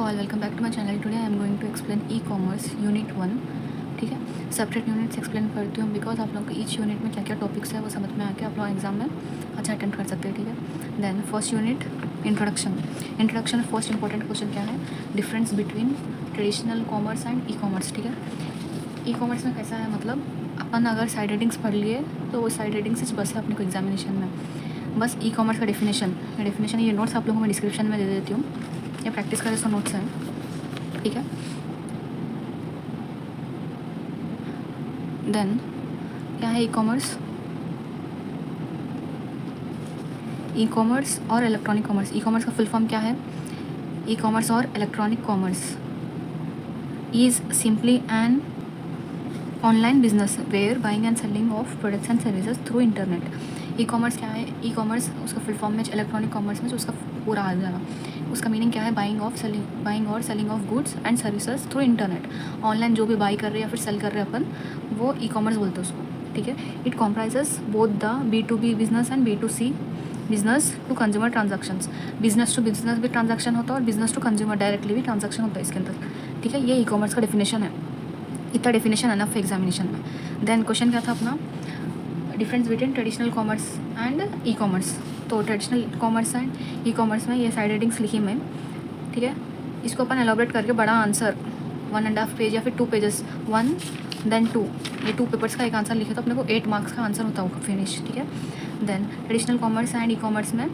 All, welcome back to my channel. Today I am going to explain e commerce unit 1। ठीक है, separate units explain करती हूँ because आप लोग को ईच यूनिट में क्या क्या टॉपिक्स है वो समझ में आके आप लोग एग्जाम में अच्छा अटेंड कर सकते हैं। ठीक है, then first unit introduction first important question क्या है, difference between traditional commerce and e commerce. ठीक है, ई कॉमर्स में कैसा है, मतलब अपन अगर साइड हेडिंग्स पढ़ लिए तो वो साइड हेडिंग्स से बस है अपने को एग्जामिनेशन में। बस ई कॉमर्स का डेफिनेशन ये नोट्स आप लोगों को मैं डिस्क्रिप्शन में दे देती हूँ, या प्रैक्टिस करें तो नोट्स हैं। ठीक है, देन क्या है ई कॉमर्स और इलेक्ट्रॉनिक कॉमर्स। ई कॉमर्स का फुल फॉर्म क्या है, ई कॉमर्स और electronic commerce is simply an online business where buying and selling of products and services through internet. E commerce क्या है, ई कॉमर्स उसका full form में electronic commerce में जो उसका पूरा आ जाएगा, उसका मीनिंग क्या है, बाइंग और selling of goods and services through internet. Online जो भी बाई कर रहे हैं या फिर सेल कर रहे हैं अपन, वो ई कॉमर्स बोलते हैं उसको। ठीक है, it comprises both the B2B business and B2C business to consumer transactions. Business to business भी ट्रांजैक्शन होता है और बिजनेस टू कंज्यूमर डायरेक्टली भी ट्रांजैक्शन होता है इसके अंदर। ठीक है, ये ई कॉमर्स का डेफिनेशन है। इतना डेफिनेशन एनफ है एग्जामिनेशन में। देन क्वेश्चन क्या था अपना, difference between traditional commerce and e commerce. तो traditional commerce and e commerce में ये साइड हेडिंग्स लिखी मैं। ठीक है, इसको अपन एलोबरेट करके बड़ा आंसर 1.5 पेज या फिर 2 पेजेस 1 देन 2, ये 2 पेपर्स का एक आंसर लिखे तो अपने को 8 मार्क्स का आंसर होता होगा फिनिश। ठीक है, then traditional commerce and e commerce में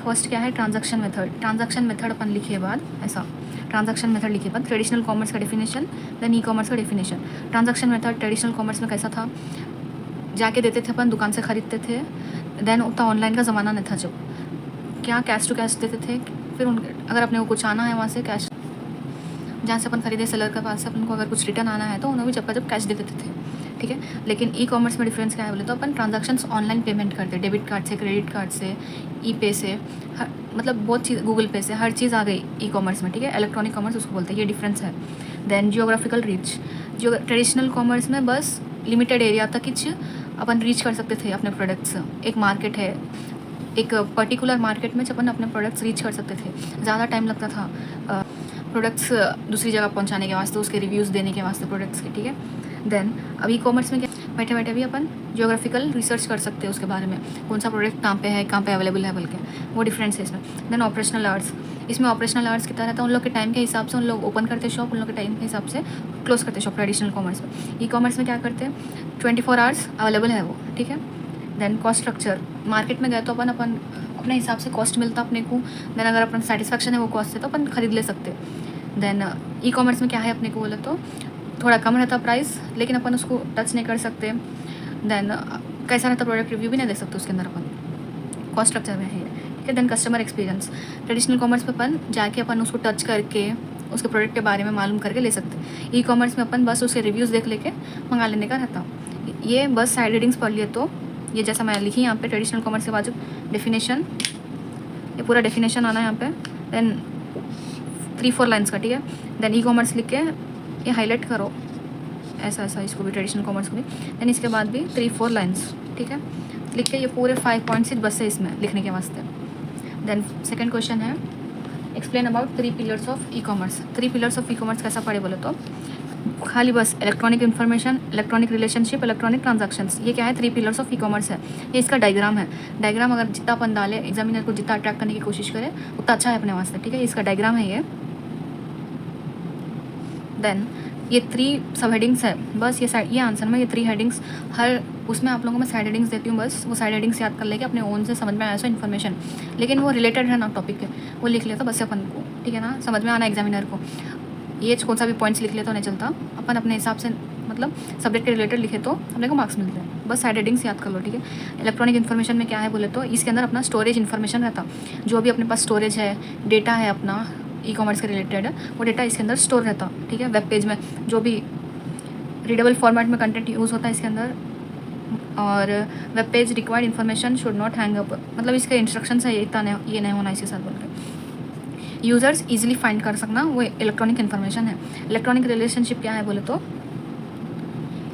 फर्स्ट क्या है, ट्रांजैक्शन मेथड अपन लिखे बाद ऐसा, ट्रांजैक्शन मेथड लिखे बाद ट्रेडिशनल कॉमर्स का डेफिनेशन, देन ई कॉमर्स का definition. Transaction method traditional commerce में कैसा था, जाके देते थे अपन, दुकान से ख़रीदते थे। देन उतना ऑनलाइन का ज़माना नहीं था, जो क्या कैश टू कैश देते थे। फिर उनके अगर अपने को कुछ आना है वहाँ से कैश, जहाँ से अपन खरीदे सेलर के पास से अपन को अगर कुछ रिटर्न आना है तो उन्हें भी जब कैश दे देते थे। ठीक है, लेकिन ई कॉमर्स में डिफरेंस क्या है बोले तो अपन ट्रांजैक्शंस ऑनलाइन पेमेंट करते, डेबिट कार्ड से, क्रेडिट कार्ड से, ई पे से, मतलब बहुत चीज़, गूगल पे से, हर चीज़ आ गई ई कॉमर्स में। ठीक है, इलेक्ट्रॉनिक कॉमर्स उसको बोलते हैं, ये डिफरेंस है। देन जियोग्राफिकल रीच, जो ट्रेडिशनल कॉमर्स में बस लिमिटेड एरिया तक ही अपन रीच कर सकते थे अपने प्रोडक्ट्स। एक मार्केट है, एक पर्टिकुलर मार्केट में अपन अपने प्रोडक्ट्स रीच कर सकते थे। ज़्यादा टाइम लगता था प्रोडक्ट्स दूसरी जगह पहुंचाने के वास्ते, उसके रिव्यूज़ देने के वास्ते प्रोडक्ट्स के। ठीक है, देन अब ई कॉमर्स में क्या, बैठे बैठे भी अपन जियोग्राफिकल रिसर्च कर सकते हैं उसके बारे में, कौन सा प्रोडक्ट कहाँ पे अवेलेबल है बोल के, वो डिफरेंस है इसमें। देन ऑपरेशनल आवर्स, इसमें ऑपरेशनल आवर्स कितना रहता है, उन लोग के टाइम के हिसाब से उन लोग ओपन करते शॉप, उन लोग के टाइम के हिसाब से क्लोज करते शॉप ट्रेडिशनल कॉमर्स में। ई कॉमर्स में क्या करते हैं, 24 आवर्स अवेलेबल है वो। ठीक है, देन कॉस्ट स्ट्रक्चर, मार्केट में गए तो अपन अपने हिसाब से कॉस्ट मिलता अपने को। देन अगर अपन सेटिस्फैक्शन है वो कॉस्ट से तो अपन खरीद ले सकते। देन ई कॉमर्स में क्या है अपने को बोले तो थोड़ा कम रहता प्राइस, लेकिन अपन उसको टच नहीं कर सकते। देन कैसा रहता, प्रोडक्ट रिव्यू भी नहीं दे सकते उसके अंदर अपन, कॉस्ट स्ट्रक्चर में है। ठीक है, then customer experience, traditional commerce में अपन जाके अपन उसको टच करके उसके प्रोडक्ट के बारे में मालूम करके ले सकते। ई कॉमर्स में अपन बस उसके रिव्यूज़ देख लेके मंगा लेने का रहता। ये बस साइड हेडिंग्स पढ़ लिए तो ये जैसा मैं लिखी यहाँ पे, ट्रेडिशनल कॉमर्स के बाजू डेफिनेशन, ये पूरा डेफिनेशन आना है यहाँ पे। देन 3-4 लाइन्स का। ठीक है, देन ई कॉमर्स लिख के ये हाईलाइट करो ऐसा ऐसा, इसको भी ट्रेडिशनल कॉमर्स को भी। देन इसके बाद भी 3-4 लाइन्स। ठीक है, लिख के ये पूरे 5 पॉइंट्स बस है इसमें लिखने के वास्ते। देन सेकंड क्वेश्चन है, explain about 3 pillars of e commerce. 3 pillars of e commerce कैसा पढ़े बोले तो खाली बस electronic information, electronic relationship, electronic transactions, ये क्या है, 3 पिलर्स ऑफ ई कॉमर्स है। ये इसका डायग्राम है। डायग्राम अगर जितना अपन डाले, एग्जामिनर को जितना अट्रैक्ट करने की कोशिश करे उतना अच्छा है अपने वास्ते। ठीक है, इसका डायग्राम है ये। देन ये 3 सब हेडिंग्स है, बस ये आंसर में ये 3 हेडिंग्स, हर उसमें आप लोगों को मैं साइड हेडिंग्स देती हूँ, बस वो साइड हेडिंग्स याद कर लेके अपने ओन से समझ में आया सो इन्फॉर्मेशन, लेकिन वो रिलेटेड है ना टॉपिक के, वो लिख लेता बस अपन को। ठीक है ना, समझ में आना एग्जामिनर को, ये कौन सा भी पॉइंट्स लिख ले तो नहीं चलता, अपन अपने हिसाब से मतलब सब्जेक्ट के रिलेटेड लिखे तो अपने को मार्क्स मिलते हैं। बस साइड हेडिंग्स याद कर लो। ठीक है, इलेक्ट्रॉनिक इन्फॉर्मेशन में क्या है बोले तो इसके अंदर अपना स्टोरेज इन्फॉर्मेशन रहता, जो भी अपने पास स्टोरेज है, डेटा है अपना ई कॉमर्स के रिलेटेड है, वो डेटा इसके अंदर स्टोर रहता। ठीक है, वेब पेज में जो भी रीडेबल फॉर्मेट में कंटेंट यूज़ होता है इसके अंदर, और web page required information should not hang up, मतलब इसके इंस्ट्रक्शन है ये नहीं होना इसके साथ बोल के। यूज़र्स इजीली फाइंड कर सकना, वो इलेक्ट्रॉनिक इन्फॉर्मेशन है। इलेक्ट्रॉनिक रिलेशनशिप क्या है बोले तो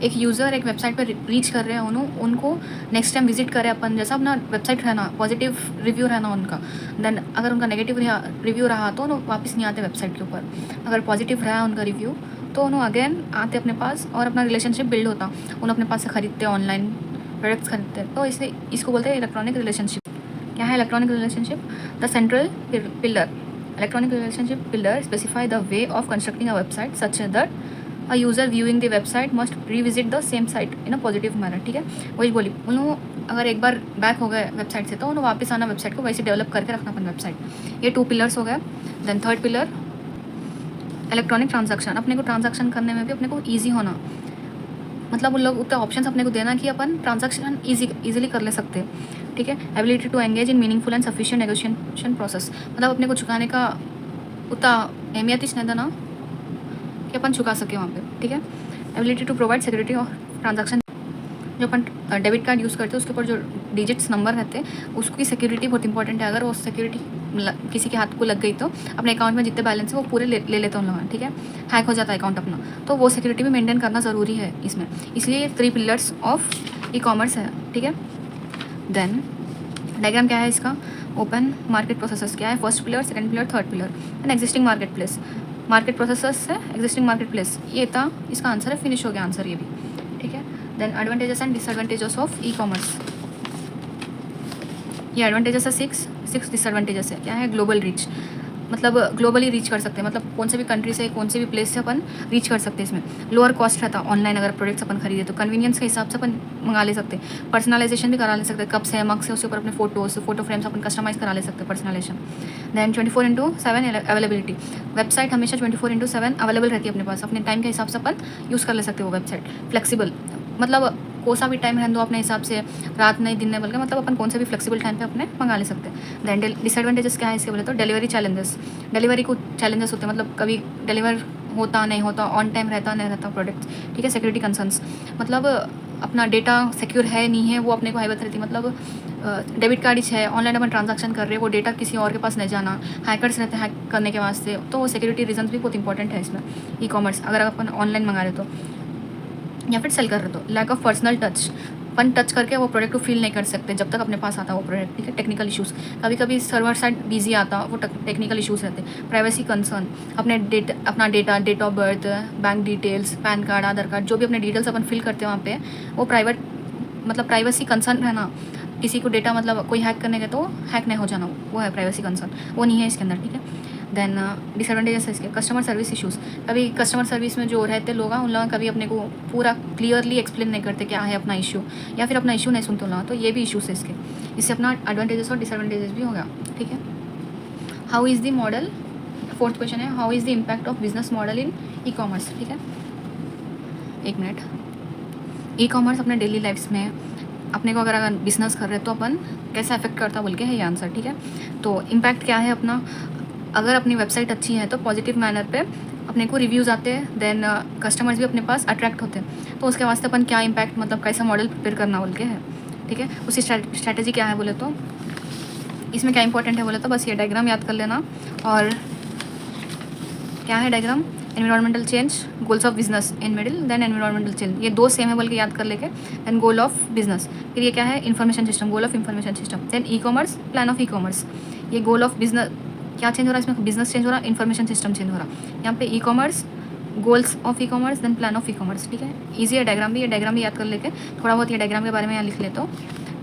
एक यूज़र एक वेबसाइट पर रीच कर रहे हैं उनको नेक्स्ट टाइम विजिट करें अपन, जैसा अपना वेबसाइट रहना पॉजिटिव रिव्यू रहना उनका, देन अगर उनका नेगेटिव रिव्यू रहा तो उन्होंने वापस नहीं आते वेबसाइट के ऊपर। अगर पॉजिटिव रहा उनका रिव्यू तो उन्होंने अगेन आते अपने पास और अपना रिलेशनशिप बिल्ड होता, उन्होंने अपने पास से खरीदते, ऑनलाइन प्रोडक्ट्स खरीदते हैं। तो इसलिए इसको बोलते हैं इलेक्ट्रॉनिक रिलेशनशिप। क्या है electronic relationship? The central pillar electronic relationship pillar specify the way of constructing a website such that a user viewing the website must revisit the same site in a positive manner. ठीक है, वही बोली उन्होंने, अगर एक बार back हो गए website से तो उन्हें वापस आना वेबसाइट को वैसे डेवलप करके रखना अपन वेबसाइट। ये 2 पिलर्स हो गए। Then third pillar electronic transaction, अपने को ट्रांजैक्शन करने में भी अपने को ईजी होना, मतलब उन लोग उतना ऑप्शंस अपने को देना कि अपन ट्रांजैक्शन ईजिली कर ले सकते हैं। ठीक है, ability to engage in meaningful and sufficient negotiation process, मतलब अपने को चुकाने का उतना अहमियत ही नहीं देना कि अपन चुका सके वहाँ पे। ठीक है, ability to provide security of transaction, जो अपन डेबिट कार्ड यूज़ करते हैं उसके ऊपर जो डिजिट्स नंबर रहते हैं उसकी सिक्योरिटी बहुत इंपॉर्टेंट है। अगर वो सिक्योरिटी किसी के हाथ को लग गई तो अपने अकाउंट में जितने बैलेंस है वो पूरे ले लेते हैं उन लोग। ठीक है, हैक हो जाता है अकाउंट अपना, तो वो सिक्योरिटी भी मेंटेन करना ज़रूरी है इसमें। इसलिए ये 3 पिलर्स ऑफ ई कॉमर्स है। ठीक है, देन डायग्राम क्या है इसका? ओपन मार्केट प्रोसेसर्स क्या है? First pillar, second pillar, third pillar. And existing market place, market processors है, एग्जिस्टिंग मार्केट प्लेस, ये था इसका आंसर है। फिनिश हो गया आंसर ये भी। ठीक है, then advantages and disadvantages of e commerce, ये एडवांटेजेस है 6 डिसएडवांटेजेस है। क्या है? ग्लोबल रीच, मतलब ग्लोबली रीच कर सकते हैं, मतलब कौन से भी कंट्री से कौन से भी प्लेस से अपन रीच कर सकते हैं इसमें। लोअर कॉस्ट रहता ऑनलाइन, अगर प्रोडक्ट्स अपन खरीदे तो कन्वीनियंस के हिसाब से अपन मंगा ले सकते हैं। पर्सनलाइजेशन भी करा ले सकते हैं, कब से मग से उसके ऊपर अपने फोटो फ्रेम्स अपन कस्टमाइज़ करा ले सकते हैं, पर्सनलाइजेशन। देन 24/7 अवेलेबिलिटी, वेबसाइट हमेशा 24/7 अवेलेबल रहती है अपने पास, अपने टाइम के हिसाब से अपन यूज़ कर ले सकते हैं वो वेबसाइट। फ्लेक्सिबल, मतलब कोई सा भी टाइम रहने दो अपने हिसाब से, रात नहीं दिन नहीं बोल के, मतलब अपन कौन से भी फ्लेक्सिबल टाइम पे अपने मंगा ले सकते हैं। देन डिसएडवांटेजेस क्या है इसके बोले तो डिलीवरी चैलेंजेस, डिलीवरी को चैलेंजेस होते हैं, मतलब कभी डिलीवर होता नहीं होता, ऑन टाइम रहता नहीं रहता प्रोडक्ट। ठीक है, सिक्योरिटी कंसर्न्स, मतलब अपना डेटा सिक्योर है नहीं है वो अपने को हैबत रहती, मतलब डेबिट कार्ड ही है, ऑनलाइन अपन ट्रांजैक्शन कर रहे हैं, वो डेटा किसी और के पास नहीं जाना, हैकर्स रहते हैं हैक करने के वास्ते, तो वो सिक्योरिटी रीजन्स भी बहुत इंपॉर्टेंट है इसमें ई कॉमर्स, अगर अपन ऑनलाइन मंगा रहे तो या फिर सेल कर रहे तो। लैक ऑफ पर्सनल टच, अपन टच करके वो प्रोडक्ट को फील नहीं कर सकते जब तक अपने पास आता वो प्रोडक्ट। ठीक है, टेक्निकल इशूज़, कभी कभी सर्वर साइड बिजी आता, वो टेक्निकल इशूज़ रहते। प्राइवेसी कंसर्न, अपना data, date of birth, bank details, PAN card, Aadhaar card, जो भी अपने डिटेल्स अपन फिल करते हैं वहाँ पे, वो प्राइवेट, मतलब प्राइवेसी कंसर्न रहना, किसी को डेटा मतलब कोई हैक करने का तो हैक नहीं हो जाना, वो है प्राइवेसी कंसर्न, वो नहीं है इसके अंदर। ठीक है, देन डिसएडवांटेजेस है इसके, कस्टमर सर्विस इशूज़, कभी कस्टमर सर्विस में जो रहते लोग उन लोग कभी अपने को पूरा क्लियरली एक्सप्लेन नहीं करते क्या है अपना इशू, या फिर अपना इशू नहीं सुनते लोग, तो ये भी इशूज़ है इसके। इससे अपना एडवांटेजेस और डिसएडवांटेजेस भी हो गया। ठीक है, how is the model, fourth question है, how is the impact of business model in e commerce. ठीक है, एक मिनट, ई कॉमर्स अपने डेली लाइफ्स में अपने को अगर बिजनेस कर रहे हैं तो अपन कैसे अफेक्ट करता बोल के है ये आंसर। ठीक है, तो इम्पैक्ट क्या है अपना, अगर अपनी वेबसाइट अच्छी है तो पॉजिटिव मैनर पे अपने को रिव्यूज़ आते हैं, देन कस्टमर्स भी अपने पास अट्रैक्ट होते हैं, तो उसके वास्ते अपन क्या इम्पैक्ट, मतलब कैसा मॉडल प्रिपेयर करना बोल के है। ठीक है, उसकी स्ट्रैटेजी क्या है बोले तो, इसमें क्या इंपॉर्टेंट है बोले तो बस ये डायग्राम याद कर लेना। और क्या है diagram, environmental change, goals of business in middle, then environmental change, ये 2 सेम है बोल के याद कर लेके, देन गोल ऑफ बिजनेस, फिर ये क्या है, information system, goal of information system, then e commerce, plan of e commerce, ये गोल ऑफ बिजनेस, क्या चेंज हो रहा है इसमें, बिजनेस चेंज हो रहा है, इन्फॉर्मेशन सिस्टम चेंज हो रहा है, यहाँ पे e commerce, goals of e commerce, then plan of e commerce. ठीक है, ईजी है डायग्राम भी, ये डायग्राम भी याद कर लेके थोड़ा बहुत ये डायग्राम के बारे में यहाँ लिख लेते हो।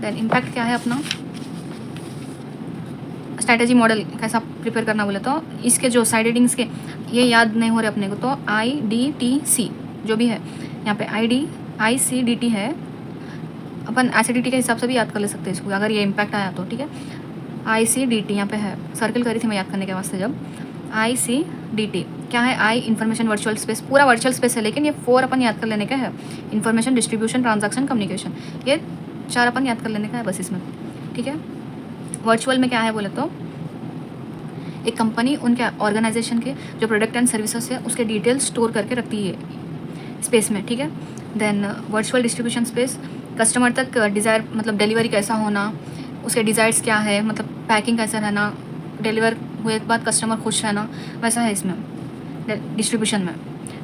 देन इम्पैक्ट क्या है अपना, स्ट्रैटेजी मॉडल कैसा प्रिपेयर करना बोले तो इसके जो साइड हेडिंग्स के ये याद नहीं हो रहे अपने को, तो IDTC जो भी है यहाँ पे ICDT है, अपन एसिडिटी के हिसाब से भी याद कर ले सकते हैं इसको अगर ये इम्पैक्ट आया तो। ठीक है, ICDT यहाँ पे है, सर्कल करी थी मैं याद करने के वास्ते जब। ICDT क्या है, आई इन्फॉर्मेशन वर्चुअल स्पेस, पूरा वर्चुअल स्पेस है, लेकिन ये 4 अपन याद कर लेने का है, इन्फॉर्मेशन, डिस्ट्रीब्यूशन, ट्रांजैक्शन, कम्युनिकेशन, ये 4 अपन याद कर लेने का है बस इसमें। ठीक है, वर्चुअल में क्या है बोले तो एक कंपनी उनके ऑर्गेनाइजेशन के जो प्रोडक्ट एंड सर्विसेज है उसके डिटेल्स स्टोर करके रखती है स्पेस में। ठीक है, then virtual distribution space, customer तक डिज़ायर, मतलब डिलीवरी कैसा होना, उसके डिज़ायर्स क्या है, मतलब पैकिंग कैसा रहना, डिलीवर हुए के बाद कस्टमर खुश रहना, वैसा है इसमें डिस्ट्रीब्यूशन में।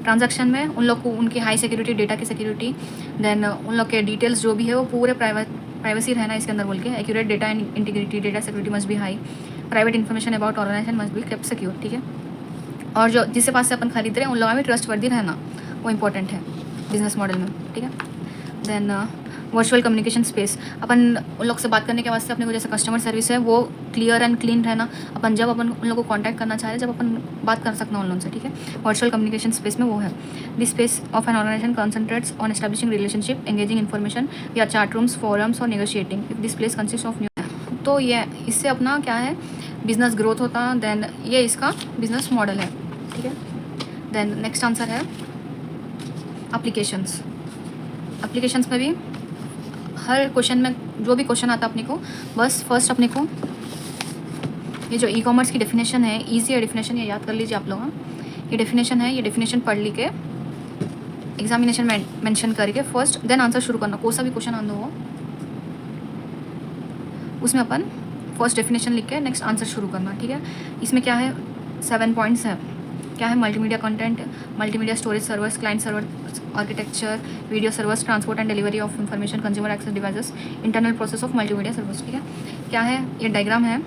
ट्रांजैक्शन में उन लोग को उनकी हाई सिक्योरिटी, डेटा की सिक्योरिटी, देन उन लोग के डिटेल्स जो भी है वो पूरे प्राइवेसी रहना इसके अंदर बोल के, accurate data and integrity, data security must be high, private information about organisation must be kept secure, ठीक है। और जो जिसके पास से अपन खरीद रहे हैं उन लोगों में ट्रस्ट वर्दी रहना वो इंपॉर्टेंट है बिजनेस मॉडल में, ठीक है। देन वर्चुअल कम्युनिकेशन स्पेस, अपन उन लोग से बात करने के वास्ते अपने को जैसे कस्टमर सर्विस है वो क्लियर एंड क्लीन रहना, अपन जब अपन उन लोगों को कॉन्टैक्ट करना चाह रहे हैं, जब अपन बात कर सकना उन लोगों से, ठीक है। वर्चुअल कम्युनिकेशन स्पेस में वो है, this space of an organisation concentrates on establishing relationship, engaging information या चार्ट रूम्स, फोरम्स और negotiating if this place consist of new. तो ये इससे अपना क्या है बिजनेस ग्रोथ होता, देन ये इसका बिजनेस मॉडल है, ठीक है। देन नेक्स्ट आंसर है एप्लीकेशंस। एप्लीकेशंस में भी हर क्वेश्चन में जो भी क्वेश्चन आता अपने को, बस फर्स्ट अपने को ये जो ई कॉमर्स की डेफिनेशन है, ईजी है डेफिनेशन, ये याद कर लीजिए आप लोग। ये डेफिनेशन है, ये डेफिनेशन पढ़ ली के एग्जामिनेशन में मेंशन करके फर्स्ट देन आंसर शुरू करना, कोई सा भी क्वेश्चन आंदो हो उसमें अपन फर्स्ट डेफिनेशन लिख के नेक्स्ट आंसर शुरू करना, ठीक है। इसमें क्या है 7 पॉइंट्स है, क्या है multimedia content, multimedia storage servers, client server architecture, video servers, transport and delivery of information, consumer access devices, internal process of multimedia servers, ठीक है। क्या है ये डायग्राम है।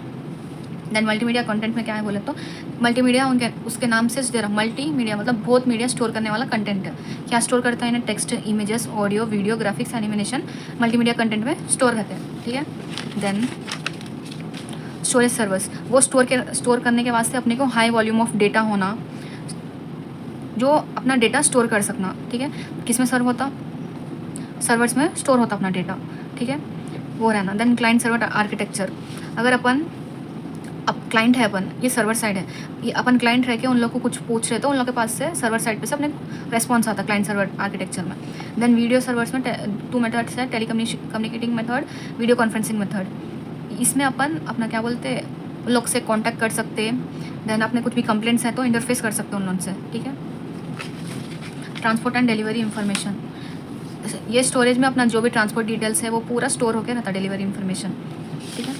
देन मल्टीमीडिया कंटेंट में क्या है बोले तो मल्टीमीडिया उनके उसके नाम से दे रहा, मल्टीमीडिया मतलब बहुत मीडिया स्टोर करने वाला कंटेंट है। क्या स्टोर करता है इन्हें, text, images, audio, video, graphics, animation multimedia content में स्टोर रहते हैं, ठीक है। देन स्टोरेज सर्वर्स, वो स्टोर करने के वास्ते अपने को हाई वॉल्यूम ऑफ डेटा होना, जो अपना डेटा स्टोर कर सकना, ठीक है। किस में सर्व होता, सर्वर्स में स्टोर होता अपना डेटा, ठीक है, वो रहना। देन क्लाइंट सर्वर आर्किटेक्चर, अगर अपन अब क्लाइंट है अपन, ये सर्वर साइड है, ये अपन क्लाइंट रह के उन लोग को कुछ पूछ रहे तो उन लोग के पास से सर्वर साइड पे से अपने रेस्पॉन्स आता क्लाइंट सर्वर आर्किटेक्चर में। देन वीडियो सर्वर्स में 2 मेथड्स है, टेलीकम्युनिकेटिंग मेथड, वीडियो कॉन्फ्रेंसिंग मेथड। इसमें अपन अपना क्या बोलते उन लोग से कॉन्टैक्ट कर सकते, देन अपने कुछ भी कंप्लेंट्स है तो इंटरफेस कर सकते उन लोग से, ठीक है। ट्रांसपोर्ट एंड डिलीवरी इन्फॉर्मेशन, ये स्टोरेज में अपना जो भी ट्रांसपोर्ट डिटेल्स है वो पूरा स्टोर होकर रहता डिलीवरी इन्फॉर्मेशन, ठीक है।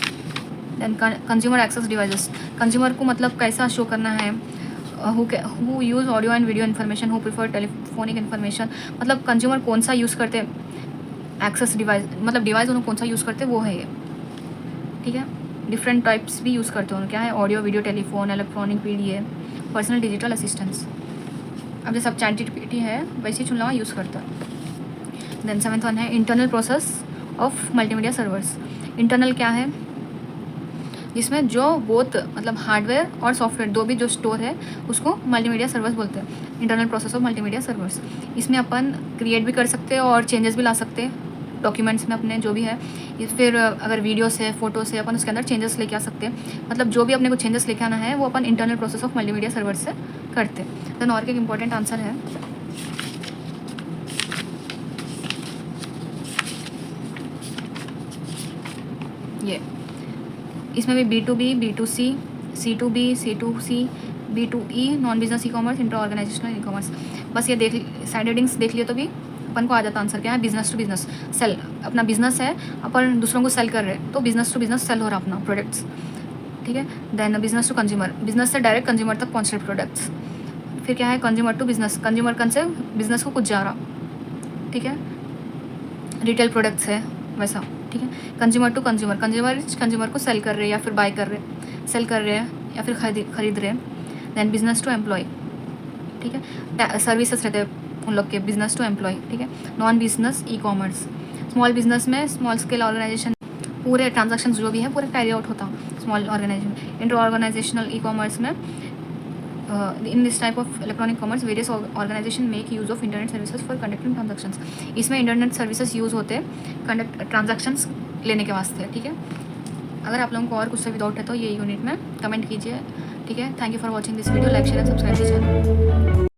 Then consumer access devices, consumer को मतलब कैसा शो करना है, who use audio and video information, who prefer telephonic information, मतलब कंज्यूमर कौन सा यूज़ करते, एक्सेस डिवाइस मतलब डिवाइस उन्होंने कौन सा यूज़ करते वो है ये, ठीक है। डिफरेंट टाइप्स भी यूज़ करते हो, क्या है audio, video, telephone, electronic PDA, personal digital assistance. अब जैसे अब ChatGPT है वैसे ही चुनवा यूज़ करता है। देन 7th वन है internal process of multimedia servers. Internal क्या है, जिसमें जो बोथ मतलब हार्डवेयर और सॉफ्टवेयर दो भी जो स्टोर है उसको मल्टीमीडिया सर्वर्स बोलते हैं, internal process of multimedia servers. इसमें अपन क्रिएट भी कर सकते हैं और चेंजेस भी ला सकते हैं डॉक्यूमेंट्स में अपने जो भी है, फिर अगर वीडियोस है, फोटोस है, अपन उसके अंदर चेंजेस लेके आ सकते हैं, मतलब जो भी अपने को चेंजेस लेके आना है वो अपन internal process of multimedia server से करते हैं। देन और एक इम्पॉर्टेंट आंसर है ये, इसमें भी B2B, B2C, C2B, C2C, B2E, non business e commerce, inter organisational e commerce. बस ये देख साइड हेडिंग्स देख लिए तो भी अपन को आ जाता आंसर क्या है, बिजनेस टू बिजनेस सेल, अपना बिजनेस है अपन दूसरों को सेल कर रहे हैं तो बिजनेस टू बिजनेस सेल हो रहा अपना प्रोडक्ट्स, ठीक है। Then business to consumer, business से डायरेक्ट कंज्यूमर तक पहुँच रहे प्रोडक्ट्स। फिर क्या है कंज्यूमर टू बिजनेस, कंज्यूमर कन से बिजनेस को कुछ जा रहा, ठीक है, रिटेल प्रोडक्ट्स है वैसा, ठीक है। कंज्यूमर टू कंज्यूमर, कंज्यूमर को सेल कर रहे हैं या फिर बाय कर रहे हैं, सेल कर रहे हैं या फिर खरीद रहे हैं। देन बिजनेस टू एम्प्लॉय, ठीक है, सर्विसेज रहते हैं उन लोग के, बिजनेस टू एम्प्लॉय, ठीक है। Non business e commerce, small business में स्मॉल स्केल ऑर्गेनाइजेशन पूरे ट्रांजैक्शंस जो भी है पूरे कैरी आउट होता small organization. Inter organisational e commerce में in this type of electronic commerce various organization make use of internet services for conducting transactions. इसमें internet services use होते हैं कंडक्ट ट्रांजैक्शंस लेने के वास्ते, ठीक है। अगर आप लोगों को और कुछ से भी डाउट है तो ये यूनिट में कमेंट कीजिए, ठीक है। Thank you for watching this video, like share and subscribe कीजिए।